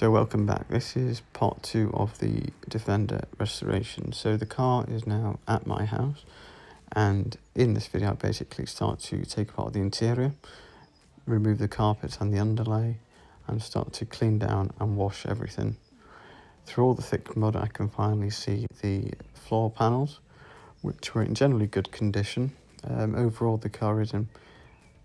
So welcome back. This is part 2 of the Defender restoration. So the car is now at my house, and in this video I basically start to take apart the interior, remove the carpets and the underlay, and start to clean down and wash everything. Through all the thick mud I can finally see the floor panels, which were in generally good condition. Overall the car is in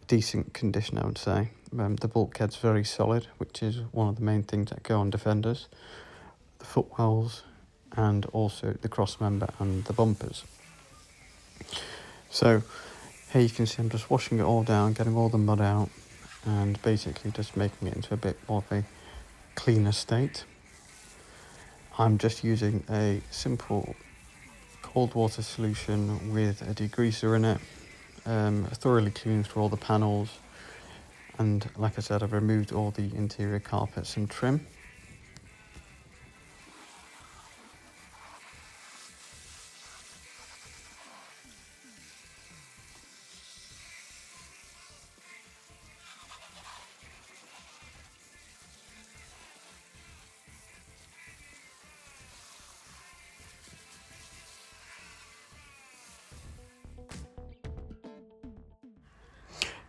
decent condition, I would say. The bulkhead's very solid, which is one of the main things that go on Defenders. The footwells and also the cross member and the bumpers. So here you can see I'm just washing it all down, getting all the mud out and basically just making it into a bit more of a cleaner state. I'm just using a simple cold water solution with a degreaser in it, thoroughly cleaning through all the panels. And like I said, I've removed all the interior carpets and trim.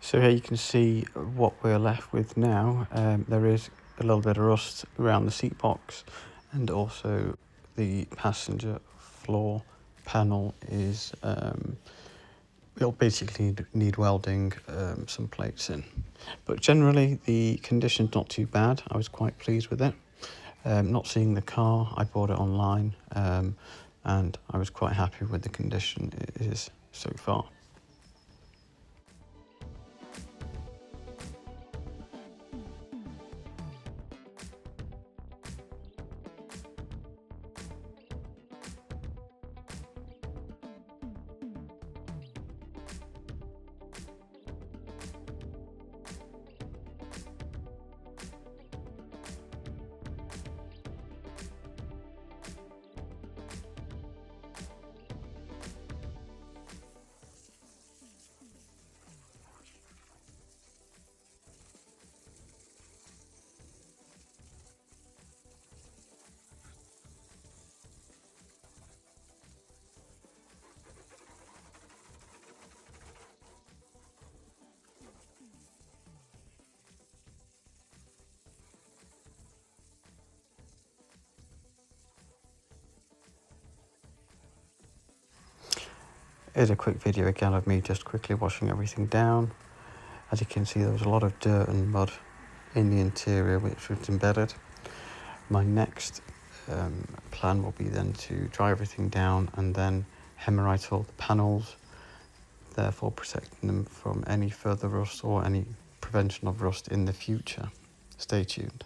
So here you can see what we're left with now. There is a little bit of rust around the seat box, and also the passenger floor panel is it'll basically need welding some plates in. But generally the condition's not too bad. I was quite pleased with it. Not seeing the car, I bought it online, and I was quite happy with the condition it is so far. Here's a quick video again of me just quickly washing everything down. As you can see, there was a lot of dirt and mud in the interior which was embedded. My next plan will be then to dry everything down and then hemorrhite all the panels, therefore protecting them from any further rust or any prevention of rust in the future. Stay tuned.